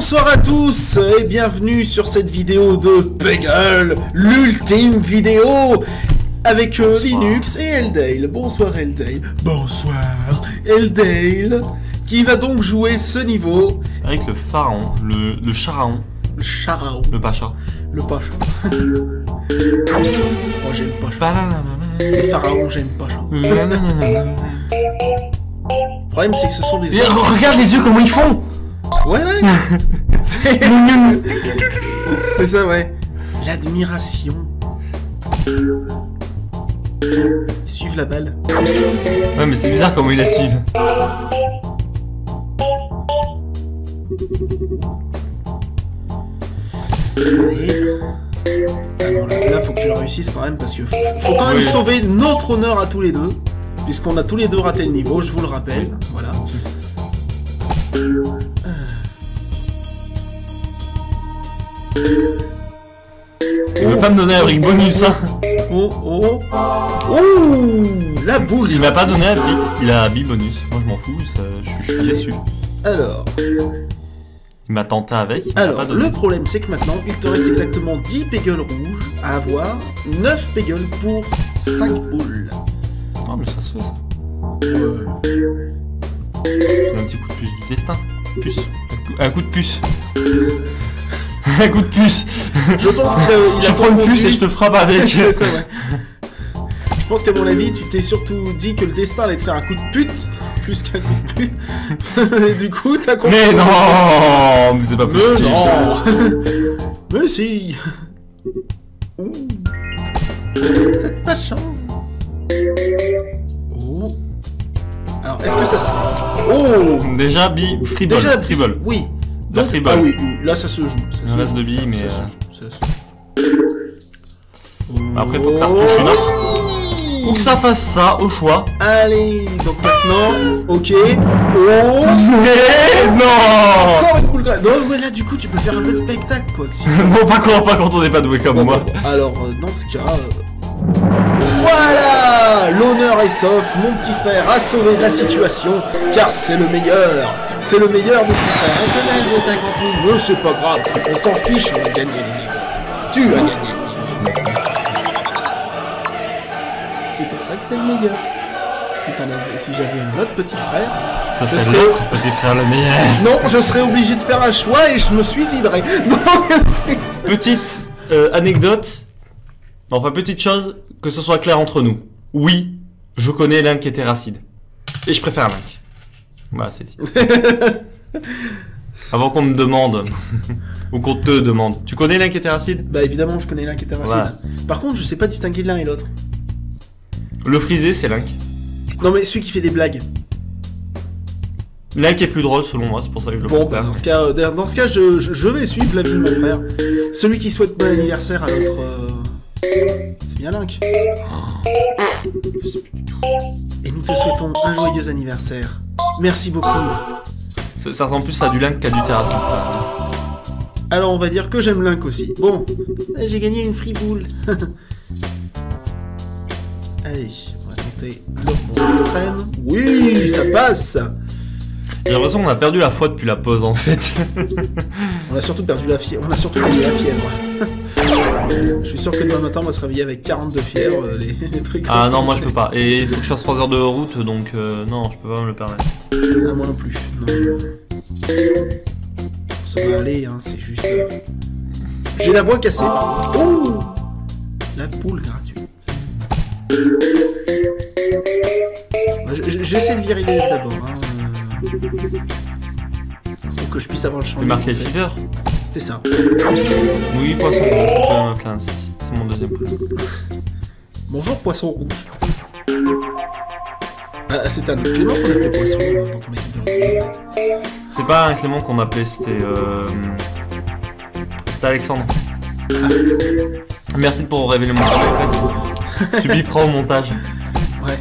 Bonsoir à tous et bienvenue sur cette vidéo de Peggle, l'ultime vidéo avec Linux et Eldale. Bonsoir Eldale. Bonsoir Eldale, qui va donc jouer ce niveau avec le pharaon, le charaon. Le charaon. Le pacha. Le pacha. Moi j'aime pacha. Les pharaons j'aime pacha. Le problème c'est que ce sont des... Et regarde les yeux comment ils font. Ouais ouais. C'est ça ouais. L'admiration. Ils suivent la balle. Ouais mais c'est bizarre comment ils la suivent. Alors là faut que tu le réussisses quand même parce que faut quand même sauver notre honneur à tous les deux. Puisqu'on a tous les deux raté le niveau, je vous le rappelle. Voilà. Il veut pas me donner un brick bonus hein. Oh oh oh. La boule. Il m'a pas donné un brick, il a un bi bonus. Moi je m'en fous, je suis déçu. Alors. Il m'a tenté avec. Alors, le problème c'est que maintenant il te reste exactement 10 Peggle rouges à avoir, 9 Peggle pour 5 boules. Non mais ça se fait ça. C'est un petit coup de puce du destin. Puce. Un coup de puce. Un coup de puce. Je pense qu'il je prends une puce et je te frappe avec. C'est ça ouais. Je pense qu'à mon avis tu t'es surtout dit que le destin allait te faire un coup de pute plus qu'un coup de pute. Et du coup t'as compris. Mais non, mais c'est pas possible. Mais non. Mais si. Ouh. C'est pas chance. Oh. Alors est-ce que ça se... Oh. Déjà bi freeball. Déjà freeball. Oui. Donc, freeball. Ah oui, là ça se joue. Un reste de billes, mais... Après, faut que ça Oh. retouche une autre. Ou que ça fasse ça, au choix. Allez, donc maintenant, ok. Oh. Mais non. Encore une boule de... Non, ouais, là du coup tu peux faire un peu de spectacle quoi. Si... Non, pas quand on n'est pas doué comme moi. Alors, dans ce cas... Voilà. L'honneur est sauf, mon petit frère a sauvé la situation, car c'est le meilleur. C'est le meilleur, mon petit frère. Un peu mal de 50 000, mais c'est pas grave. On s'en fiche, on a gagné le niveau. Tu as gagné le niveau. C'est pour ça que c'est le meilleur. Si j'avais un autre petit frère, ça serait l'autre petit frère le meilleur. Non, je serais obligé de faire un choix et je me suiciderais. Petite anecdote, enfin petite chose, que ce soit clair entre nous. Oui, je connais Link et Terracide. Et je préfère Link. Voilà, c'est dit. Avant qu'on me demande, ou qu'on te demande. Tu connais Link et Terracide? Bah évidemment, je connais Link et Terracide. Voilà. Par contre, je sais pas distinguer l'un et l'autre. Le frisé, c'est Link. Non mais celui qui fait des blagues. Link est plus drôle selon moi, c'est pour ça que je le Bon, bah, dans ce cas, je vais suivre l'avis de mon frère. Celui qui souhaite bon anniversaire à l'autre... C'est bien Link. Et nous te souhaitons un joyeux anniversaire. Merci beaucoup. Ça ressemble plus à du Link qu'à du Terracide. Alors on va dire que j'aime Link aussi. Bon, j'ai gagné une friboule. Allez, on va tenter l'autre extrême. Oui, ça passe. J'ai l'impression qu'on a perdu la foi depuis la pause en fait. On a surtout perdu la fièvre. Je suis sûr que demain matin on va se réveiller avec 42 fièvres, les trucs. Ah non, moi je peux pas. Et il faut que je fasse 3 heures de route, donc non, je peux pas me le permettre. Ah, moi non plus. Non. Ça va aller, hein, c'est juste... J'ai la voix cassée. Oh, la poule gratuite. J'essaie de virer les lèvres d'abord. Hein. Pour que je puisse avoir le champ. Tu marqué Fever? C'était ça. Oui, poisson rouge, c'est mon deuxième prénom. Bonjour, poisson rouge. Ah, c'est un autre Clément qu'on appelait poisson dans ton équipe de rugby, en fait. C'est pas un Clément qu'on appelait, c'était Alexandre. Ah. Merci pour révéler mon travail, en fait. Tu biperas au montage. Ouais.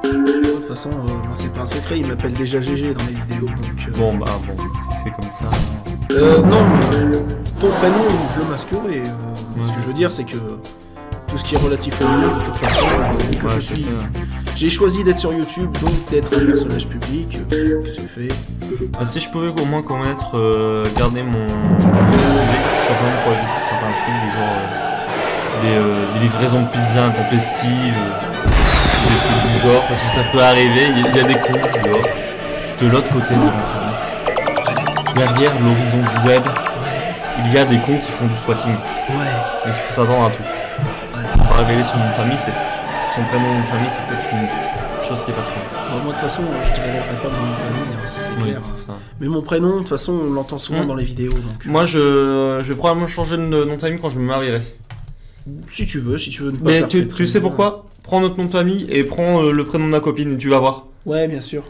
De toute façon, c'est pas un secret, il m'appelle déjà GG dans les vidéos, donc... Bon, bah bon, si c'est comme ça... Non, ton prénom, je le masquerai, ce que je veux dire, c'est que tout ce qui est relatif au milieu, de toute façon, vu que je suis J'ai choisi d'être sur YouTube, donc d'être un personnage public, c'est fait. Bah, si je pouvais au moins connaître, garder mon privé, simplement pour éviter certains trucs, du genre des livraisons de pizza intempestives, des trucs du genre, parce que ça peut arriver, il y a des cons dehors, de l'autre côté de l'internet. Derrière l'horizon du web, il y a des cons qui font du swatting. Ouais. Donc il faut s'attendre à tout. Ouais. Pas révéler son nom de famille, son prénom de famille, c'est peut-être une chose qui est pas trop. Bon, moi de toute façon, je ne révélerai pas mon nom de famille, hein, ça c'est clair. C'est ça. Mais mon prénom, de toute façon, on l'entend souvent dans les vidéos. Donc, moi, je vais probablement changer de nom de famille quand je me marierai. si tu veux ne pas Mais faire tu pétrir. sais pourquoi? Prends notre nom de famille et prends le prénom de ma copine et tu vas voir. Ouais, bien sûr.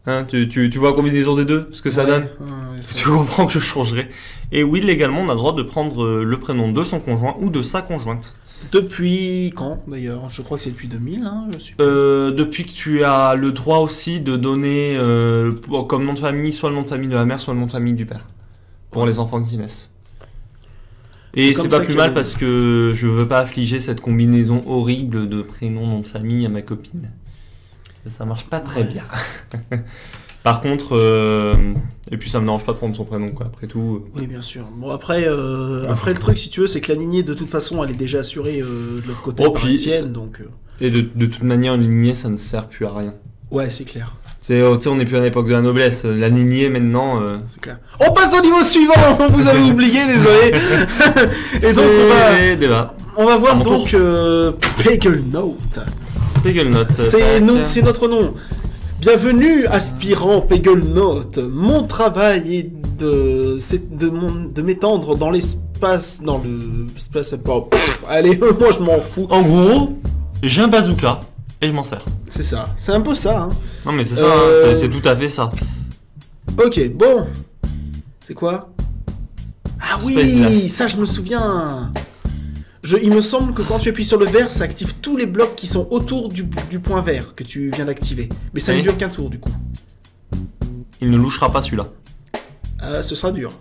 Hein, tu vois la combinaison des deux, ce que ça donne. Ouais, Tu comprends que je changerai. Et oui, légalement, on a le droit de prendre le prénom de son conjoint ou de sa conjointe. Depuis quand d'ailleurs? Je crois que c'est depuis 2000, hein, je suis. Depuis que tu as le droit aussi de donner comme nom de famille soit le nom de famille de la mère, soit le nom de famille du père. Pour les enfants qui naissent. Et c'est pas plus mal parce que je veux pas affliger cette combinaison horrible de prénom, nom de famille à ma copine. Ça marche pas très bien. Par contre, et puis ça me dérange pas de prendre son prénom, quoi, après tout. Oui, bien sûr. Bon, après le truc, si tu veux, c'est que la lignée, de toute façon, elle est déjà assurée de l'autre côté par Étienne, donc... Et de toute manière, une lignée, ça ne sert plus à rien. Ouais, c'est clair. Tu sais, on n'est plus à l'époque de la noblesse. La lignée, maintenant... C'est clair. On passe au niveau suivant. Vous avez oublié, désolé. Et donc, on va voir donc Peggle Note. Peggle Note. C'est notre nom. Bienvenue, aspirant Peggle Note. Mon travail est de m'étendre dans l'espace... Dans l'espace... allez, moi je m'en fous. En gros, j'ai un bazooka et je m'en sers. C'est ça. C'est un peu ça, hein. Non mais c'est ça, hein, c'est tout à fait ça. Ok, bon. C'est quoi? Ah oui, ça je me souviens. Il me semble que quand tu appuies sur le vert, ça active tous les blocs qui sont autour du point vert que tu viens d'activer. Mais ça ne dure qu'un tour du coup. Il ne louchera pas celui-là. Ce sera dur.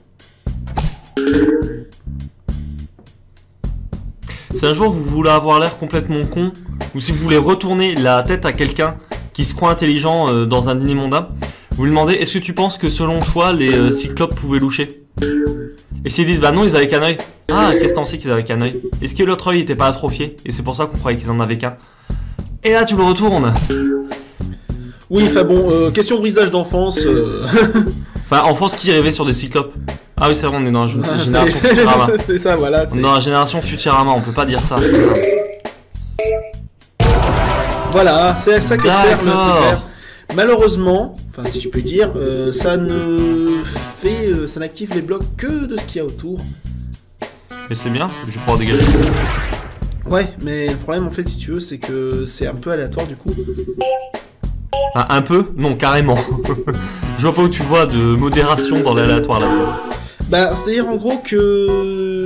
Si un jour vous voulez avoir l'air complètement con, ou si vous voulez retourner la tête à quelqu'un qui se croit intelligent dans un dîner mondain, vous lui demandez: est-ce que tu penses que selon toi les cyclopes pouvaient loucher? Et s'ils disent bah non, ils avaient qu'un œil. Ah, qu'est-ce que t'en sais qu'ils avaient qu'un œil? Est-ce que l'autre œil était pas atrophié et c'est pour ça qu'on croyait qu'ils en avaient qu'un? Et là tu le retournes. Oui, enfin bon, question brisage d'enfance. Enfin, enfance qui rêvait sur des cyclopes. Ah oui, c'est vrai, on est dans une génération Futurama. C'est ça, voilà. On est dans la génération Futurama, on peut pas dire ça. Voilà, c'est à ça que sert le trigger. Malheureusement, enfin si je peux dire, ça n'active les blocs que de ce qu'il y a autour. Mais c'est bien, je vais pouvoir dégager. Ouais, mais le problème en fait, si tu veux, c'est que c'est un peu aléatoire du coup. Ah, un peu? Non, carrément. Je vois pas où tu vois de modération dans l'aléatoire là. Bah, c'est-à-dire en gros que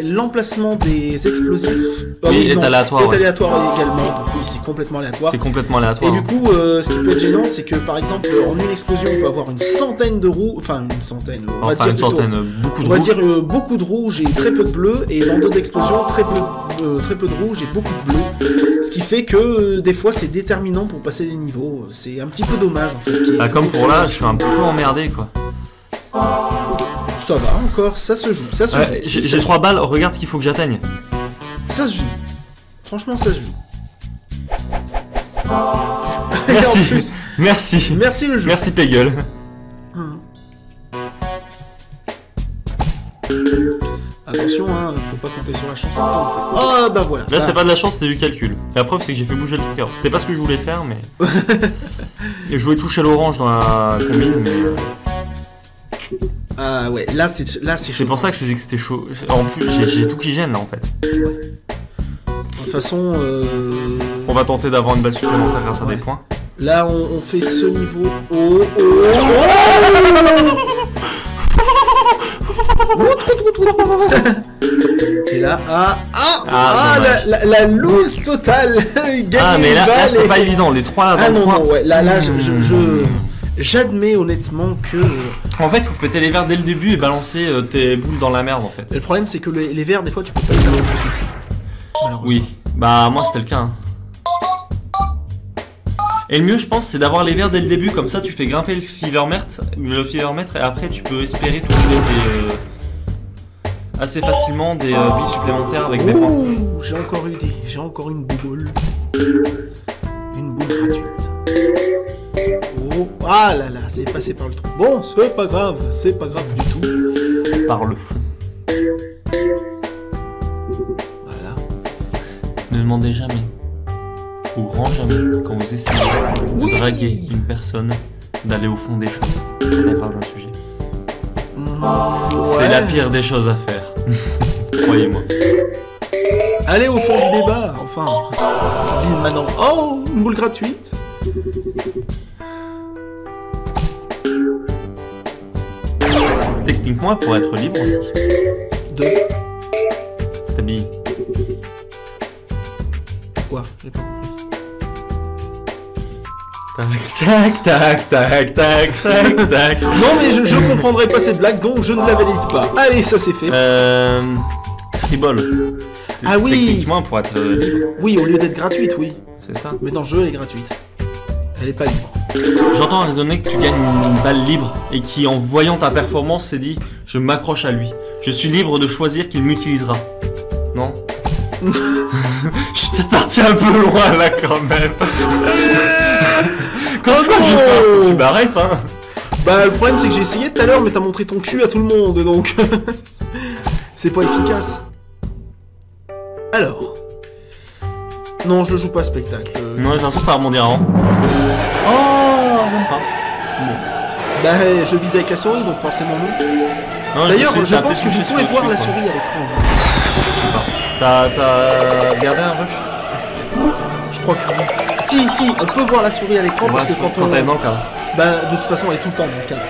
l'emplacement des explosifs est aléatoire. Est aléatoire également, donc oui, c'est complètement aléatoire. C'est complètement aléatoire. Et du coup, ce qui peut être gênant, c'est que par exemple, en une explosion, on peut avoir une centaine de roues, beaucoup de rouges et très peu de bleus, et dans d'autres explosions, très peu de rouges et beaucoup de bleus. Ce qui fait que des fois, c'est déterminant pour passer les niveaux. C'est un petit peu dommage en fait. Comme pour là, je suis un peu emmerdé quoi. Ça va encore, ça se joue, joue. J'ai 3 balles, regarde ce qu'il faut que j'atteigne. Ça se joue. Franchement, ça se joue. Merci, merci. Merci le jeu. Merci Peggle. Attention, hein, faut pas compter sur la chance. Oh bah voilà. Là, c'était pas de la chance, c'était du calcul. La preuve, c'est que j'ai fait bouger le trigger. C'était pas ce que je voulais faire, mais. Et je voulais toucher l'orange dans la combine, mais. Ah ouais, là c'est chaud. C'est pour ça que je te dis que c'était chaud. En plus, j'ai tout qui gêne là en fait. De toute façon, on va tenter d'avoir une balle supplémentaire grâce à des points. Là, on fait ce niveau. Et là, la loose totale. Ah mais là c'était pas évident, les 3 là. Ah non, ouais, là, j'admets honnêtement que... En fait, faut péter les verres dès le début et balancer tes boules dans la merde en fait. Le problème, c'est que les verres, des fois, tu peux pas les faire tout de suite. Oui, bah moi c'était le cas. Hein. Et le mieux, je pense, c'est d'avoir les verres dès le début, comme ça tu fais grimper le fevermètre et après tu peux espérer trouver assez facilement des vies supplémentaires avec des points. J'ai encore une boule. Une boule gratuite. Oh, ah là là, c'est passé par le trou. Bon, c'est pas grave du tout. Par le fond. Voilà. Ne demandez jamais, ou grand jamais, quand vous essayez de draguer une personne, d'aller au fond des choses quand elle parle d'un sujet. C'est la pire des choses à faire. Croyez-moi. Allez au fond du débat, enfin. Vive maintenant. Oh, une boule gratuite. Techniquement, elle pourrait être libre aussi. T'habilles. Quoi? J'ai pas compris. Tac, tac, tac, tac, tac, tac. Non mais je comprendrai pas cette blague, donc je ne la valide pas. Allez, ça c'est fait. Freeball. Ah oui. Techniquement, elle pourrait être libre. Oui, au lieu d'être gratuite, oui. C'est ça. Mais dans le jeu, elle est gratuite. Elle est pas libre. J'entends raisonner que tu gagnes une balle libre et qui, en voyant ta performance, s'est dit « Je m'accroche à lui. Je suis libre de choisir qu'il m'utilisera. » Non? Je suis peut-être parti un peu loin là quand même. Quand tu m'arrêtes hein. Bah le problème c'est que j'ai essayé tout à l'heure mais t'as montré ton cul à tout le monde donc c'est pas efficace. Alors. Non je le joue pas à spectacle. Non j'ai l'impression que ça va rebondir avant. Oh même pas. Bon. Bah je vise avec la souris donc forcément non. D'ailleurs je pense que vous pouvez voir la souris à l'écran. Je sais pas. T'as regardé un rush? Je crois que oui. Si, on peut voir la souris à l'écran parce que quand elle est dans le cadre. Bah de toute façon elle est tout le temps dans le cadre.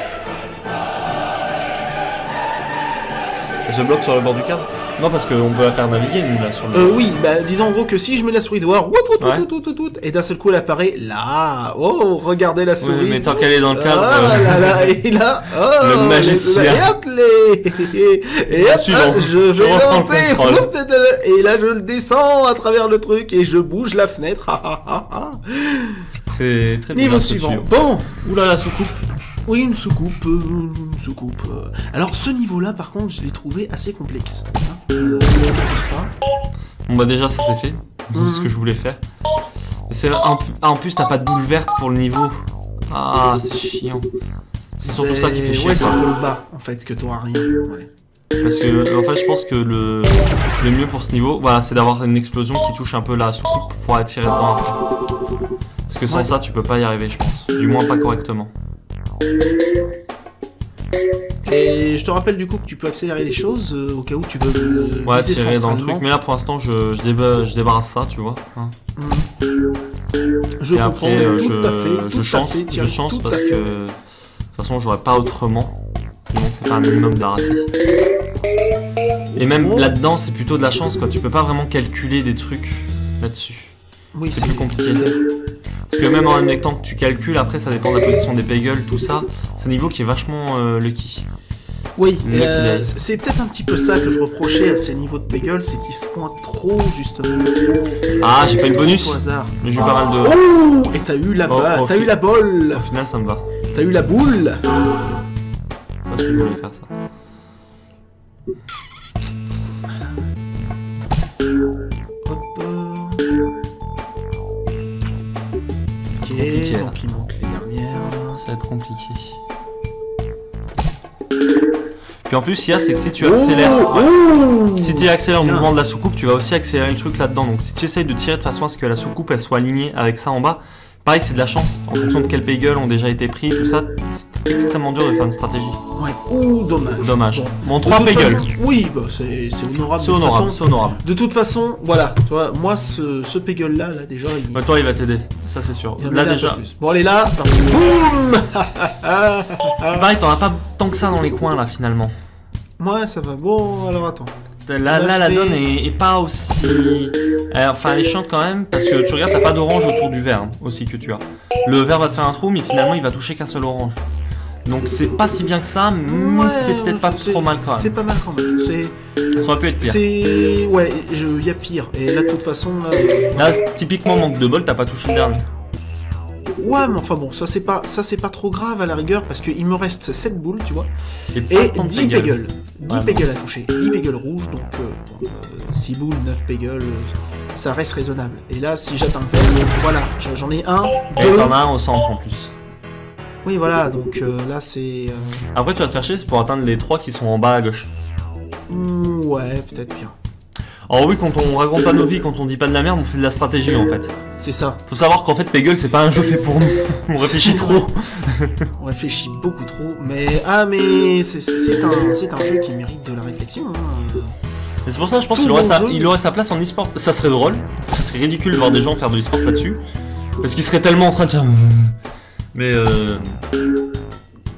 Elle se bloque sur le bord du cadre? Non parce qu'on peut la faire naviguer nous là sur le... oui, bah disons en gros que si je mets la souris dehors, et d'un seul coup elle apparaît là. Oh, regardez la souris. Oui, mais tant qu'elle est dans le cadre... et là, oh, le magicien. Et hop, je vais monter, et là je le descends à travers le truc et je bouge la fenêtre. C'est très bien. Niveau suivant. Bon. Oula la soucoupe. Oui, une soucoupe. Alors, ce niveau-là, par contre, je l'ai trouvé assez complexe. Bon, bah, déjà, ça c'est fait. C'est ce que je voulais faire. En plus, t'as pas de boule verte pour le niveau. Ah, c'est chiant. C'est surtout ça qui fait chier. Ouais, c'est pour le bas, en fait, que t'auras rien. Ouais. Parce que, en fait, je pense que le mieux pour ce niveau, voilà, c'est d'avoir une explosion qui touche un peu la soucoupe pour pouvoir tirer dedans après. Parce que sans ça, tu peux pas y arriver, je pense. Du moins, pas correctement. Et je te rappelle du coup que tu peux accélérer les choses au cas où tu veux tirer dans le truc, mais là pour l'instant je débarrasse ça, tu vois. Hein. Je comprends tout à fait. Je chance parce que de toute façon j'aurais pas autrement, donc c'est pas un minimum d'arraser. Et même là-dedans c'est plutôt de la chance quoi, tu peux pas vraiment calculer des trucs là-dessus. Oui, c'est plus compliqué. Parce que même en admettant que tu calcules, après ça dépend de la position des pegels, tout ça, c'est un niveau qui est vachement lucky. Oui, c'est peut-être un petit peu ça que je reprochais à ces niveaux de pegels, c'est qu'ils se pointent trop justement. Ah, j'ai pas eu le bonus, au hasard. Mais j'ai eu pas mal de... Oh, et t'as eu la t'as eu la bolle. Au final ça me va. T'as eu la boule. Parce que je voulais faire ça. Compliqué, donc il manque les dernières. Ça va être compliqué. Puis en plus, c'est que si tu accélères, si tu accélères le mouvement de la soucoupe, tu vas aussi accélérer le truc là-dedans. Donc si tu essayes de tirer de façon à ce que la soucoupe elle soit alignée avec ça en bas, pareil, c'est de la chance. En fonction de quels pegels ont déjà été pris, tout ça, c'est extrêmement dur de faire une stratégie. Ouais, dommage. Dommage. Bon, 3 pegels. Oui, bah, c'est honorable. C'est honorable. De toute façon, voilà, tu vois, moi, ce pegel là, déjà, il... Bah, toi, il va t'aider, ça c'est sûr. Là, déjà. Bon, allez, là, boum. Pareil, t'en as pas tant que ça dans les coins, là, finalement. Ouais, ça va. Bon, alors, attends. Là, la donne est pas aussi... enfin, elle est chiante quand même, parce que tu regardes, t'as pas d'orange autour du vert, hein, aussi, que tu as. Le vert va te faire un trou, mais finalement, il va toucher qu'un seul orange. Donc, c'est pas si bien que ça, mais c'est peut-être pas trop mal quand même. C'est pas mal quand même. Ça aurait pu être pire. Ouais, y a pire. Et là, de toute façon, là... Là, typiquement, manque de bol, t'as pas touché le dernier. Ouais, mais enfin bon, ça c'est pas trop grave à la rigueur, parce qu'il me reste 7 boules, tu vois. Et 10 peggle. 10 peggle à toucher. 10 peggle rouges, donc 6 boules, 9 peggle, ça reste raisonnable. Et là, si j'atteins le vert, voilà, j'en ai un, deux... Et t'en as un au centre en plus. Oui, voilà, donc là c'est... Après, tu vas te faire chier, c'est pour atteindre les 3 qui sont en bas à gauche. Ouais, peut-être bien. Alors oui, quand on raconte pas nos vies, quand on dit pas de la merde, on fait de la stratégie en fait. C'est ça. Faut savoir qu'en fait, Peggle, c'est pas un jeu fait pour nous. On réfléchit trop. On réfléchit beaucoup trop, mais... Ah, mais c'est un jeu qui mérite de la réflexion, hein. Et c'est pour ça que je pense qu'il aurait sa place en e-sport. Ça serait drôle, ça serait ridicule de voir des gens faire de l'e-sport là-dessus. Parce qu'ils seraient tellement en train de faire...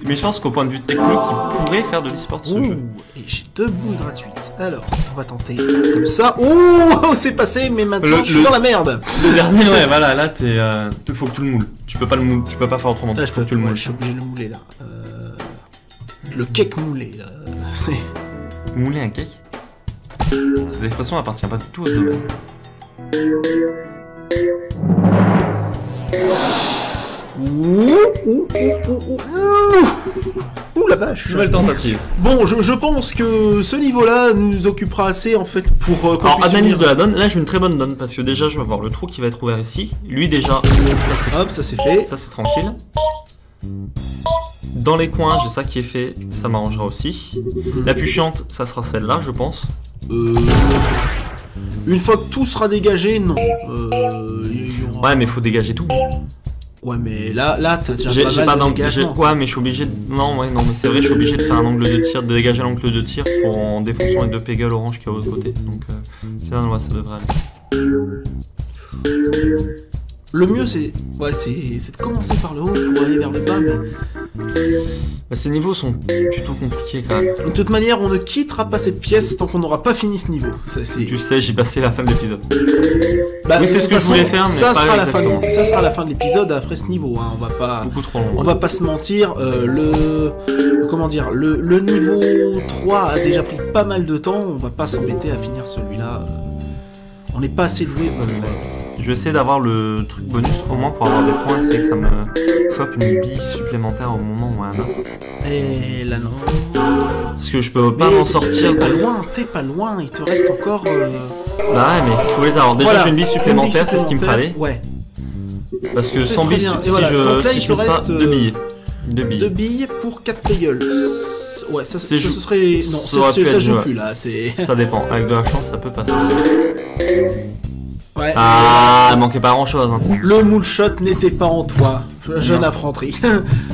Mais je pense qu'au point de vue technique, il pourrait faire de l'e-sport ce jeu. Et j'ai 2 boules gratuites. Alors, on va tenter comme ça. Oh, c'est passé, mais maintenant je suis dans la merde. Le dernier, ouais, voilà, là t'es... faut que tu le moules. Tu peux pas le mouler, tu peux pas faire autrement. Faut que tu le moules. Je suis obligé de le mouler là. Le cake moulé là. Mouler un cake? Cette expression appartient pas du tout à ce domaine. Ouh la vache. Nouvelle tentative. Bon, je pense que ce niveau-là nous occupera assez en fait pour... Alors, analyse de la donne. Là, j'ai une très bonne donne parce que déjà, je vais voir le trou qui va être ouvert ici. Lui, déjà, ça c'est fait. Ça, c'est tranquille. Dans les coins, j'ai ça qui est fait. Ça m'arrangera aussi. La plus chiante, ça sera celle-là, je pense. Une fois que tout sera dégagé, non. Ouais, mais faut dégager tout. Ouais, mais là t'as déjà pas mal de dégagement. Ouais, mais je suis obligé de... Non, mais c'est vrai, je suis obligé de faire un angle de tir, de dégager l'angle de tir pour en défonçant les 2 peggle orange qu'il y a de l'autre côté. Donc, finalement, ouais, ça devrait aller. Le mieux, c'est de commencer par le haut pour aller vers le bas, mais... Bah, ces niveaux sont plutôt compliqués quand même. De toute manière, on ne quittera pas cette pièce tant qu'on n'aura pas fini ce niveau. Tu sais, j'ai passé la fin de l'épisode. Bah, oui, c'est ce que je voulais faire, mais ça pas sera exactement. ça sera la fin de l'épisode après ce niveau. Hein. On va pas... Beaucoup trop long. On va pas se mentir, comment dire, le niveau 3 a déjà pris pas mal de temps, on va pas s'embêter à finir celui-là. On n'est pas assez doué. Je vais essayer d'avoir le truc bonus au moins pour avoir des points, essayer que ça me chope une bille supplémentaire au moment ou à un autre. Et là non. Parce que je peux pas m'en sortir. T'es pas loin, il te reste encore... Bah ouais, mais il faut les avoir. Déjà, voilà, j'ai une bille supplémentaire, c'est ce qu'il me fallait. Ouais. Parce que sans billes, si je pose pas 2 billes. 2 billes pour 4 peggle. Ouais, ça ce serait... Non, ça joue plus là, c'est... Ça dépend, avec de la chance, ça peut passer. Ouais. Ah, il manquait pas grand chose. Hein. Le moule shot n'était pas en toi. Jeune apprenti.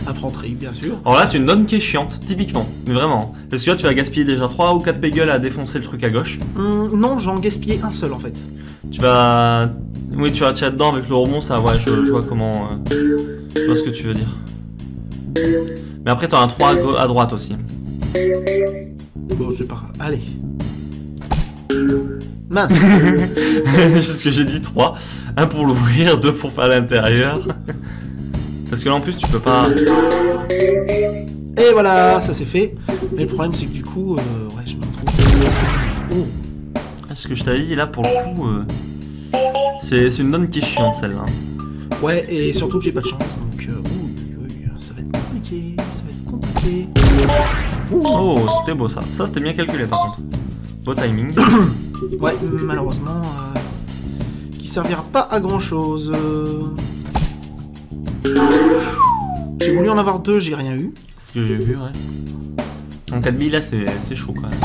Apprenti, bien sûr. Alors là, tu une donne qui est chiante, typiquement. Mais vraiment. Parce que là, tu vas gaspiller déjà 3 ou 4 peggle à défoncer le truc à gauche. Non, je vais en gaspiller un seul en fait. Tu vas... Oui, tu vas tirer dedans avec le rebond, ça, ouais, je vois comment... Je vois ce que tu veux dire. Mais après, t'as un 3 à droite aussi. Bon, c'est pas grave. Allez. Mince. C'est ce que j'ai dit, 3. 1 pour l'ouvrir, 2 pour faire l'intérieur. Parce que là en plus tu peux pas... Et voilà, ça c'est fait. Mais le problème c'est que du coup, ouais, je me retrouve... Oh. Ce que je t'avais dit là pour le coup, c'est une donne qui est chiante celle-là. Ouais, et surtout que j'ai pas de chance, donc ça va être compliqué, ça va être compliqué. Oh, c'était beau ça. Ça c'était bien calculé par contre. Beau timing. Ouais, malheureusement, qui servira pas à grand chose. J'ai voulu en avoir 2, j'ai rien eu. C'est ce que j'ai vu, ouais. En 4 billes là, c'est chaud quand même.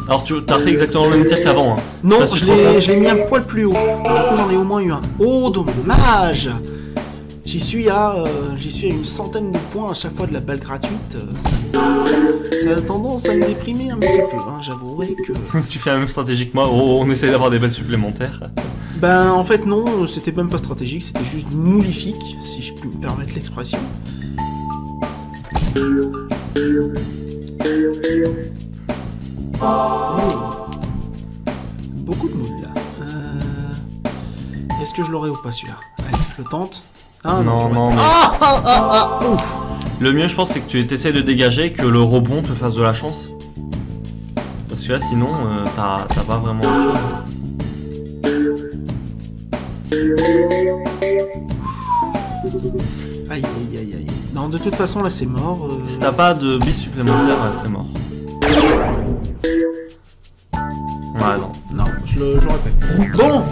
Alors tu as fait exactement le même tir qu'avant. Hein. Non, je l'ai mis un poil plus haut. Du coup, j'en ai au moins eu un. Oh, dommage! J'y suis à une centaine de points à chaque fois de la balle gratuite. Ça a tendance à me déprimer un petit peu, hein, j'avouerai que... Tu fais la même stratégie que moi, on essaie d'avoir des balles supplémentaires. Ben en fait non, c'était même pas stratégique, c'était juste moulifique, si je puis me permettre l'expression. Oh. Beaucoup de moules là. Est-ce que je l'aurai ou pas celui-là? Allez, je le tente. Ah, non. Ouf. Le mieux, je pense, c'est que tu essaies de dégager et que le rebond te fasse de la chance. Parce que là, sinon, t'as pas vraiment autre chose. Non, de toute façon, là, c'est mort. Si t'as pas de bis supplémentaire, c'est mort. Ouais, non. Non, j'aurais pas. Bon,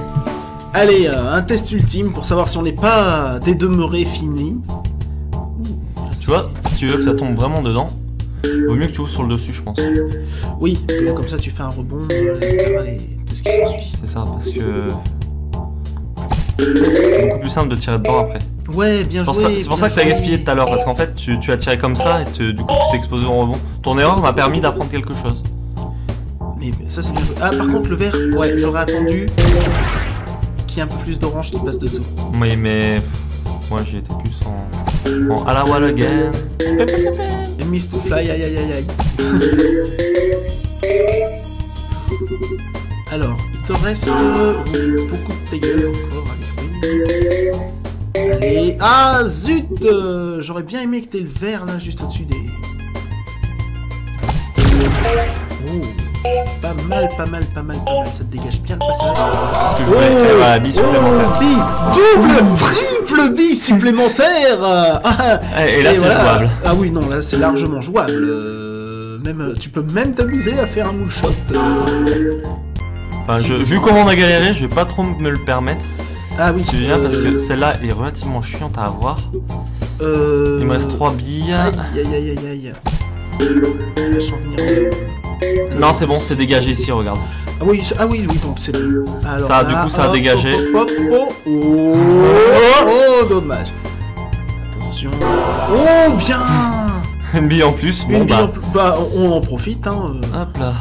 allez, un test ultime pour savoir si on n'est pas demeuré fini. Tu vois, si tu veux que ça tombe vraiment dedans, vaut mieux que tu ouvres sur le dessus, je pense. Oui, comme ça tu fais un rebond, latéral et tout ce qui s'ensuit. C'est ça, parce que... c'est beaucoup plus simple de tirer dedans après. Ouais, bien joué. C'est pour ça que t'as gaspillé tout à l'heure, parce qu'en fait, tu as tiré comme ça et du coup tu t'es exposé au rebond. Ton erreur m'a permis d'apprendre quelque chose. Mais ça c'est bien joué. Ah, par contre, le vert, ouais, j'aurais attendu qu'il y ait un peu plus d'orange qui passe dessous. Oui, mais... moi j'y étais plus en à la wall again. Et Miss to Fly, aïe aïe aïe aïe. Alors, il te reste beaucoup de payeurs encore. Allez, ah zut, j'aurais bien aimé que t'aies le vert là juste au-dessus des... Oh, pas mal, ça te dégage bien le passage. Parce que je voulais faire bis supplémentaire. Double, triple bis supplémentaire. Et là c'est jouable. Ah oui, non, là c'est largement jouable. Même, tu peux même t'amuser à faire un moule shot. Enfin, vu comment on a galéré, je vais pas trop me le permettre. Ah oui. Tu viens parce que celle-là est relativement chiante à avoir. Il me reste 3 billes. Aïe. Laisse-en venir. Non, c'est bon, c'est dégagé ici, regarde. Ah oui, donc c'est bon. Alors ça, là, du coup, ça a dégagé. Oh, dommage. Attention. Oh, bien. Une bille en plus. Bon, bah, on en profite, hein. Hop là.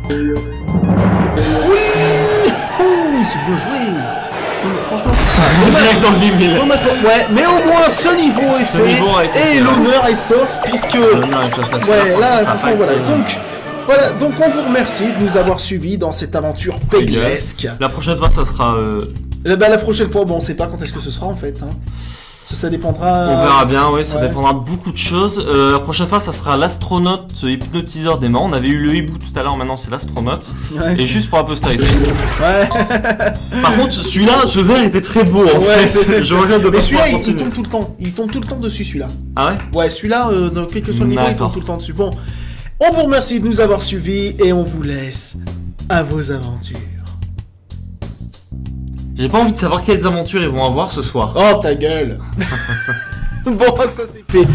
Oui. Oh, c'est bien joué. Franchement, c'est pas direct dans le vide. Ouais, mais au moins ce niveau est fait et l'honneur est sauf puisque ouais, là franchement voilà. Donc on vous remercie de nous avoir suivis dans cette aventure péguesque. La prochaine fois ça sera la prochaine fois, bon, on sait pas quand est-ce que ce sera en fait, hein. Ça dépendra... On verra bien, oui, ça dépendra de beaucoup de choses. La prochaine fois, ça sera l'astronaute hypnotiseur des mains. On avait eu le hibou tout à l'heure, maintenant c'est l'astronaute. Ouais. Et juste pour la postérité. Ouais. Par contre, celui-là, ce vert était très beau en fait. Je regrette de pas. Mais celui-là, il tombe tout le temps. Il tombe tout le temps dessus, celui-là. Ah ouais? Ouais, celui-là, dans quel que soit le niveau, il tombe tout le temps dessus. Bon, on vous remercie de nous avoir suivis et on vous laisse à vos aventures. J'ai pas envie de savoir quelles aventures ils vont avoir ce soir. Oh ta gueule. Bon, ça c'est fait.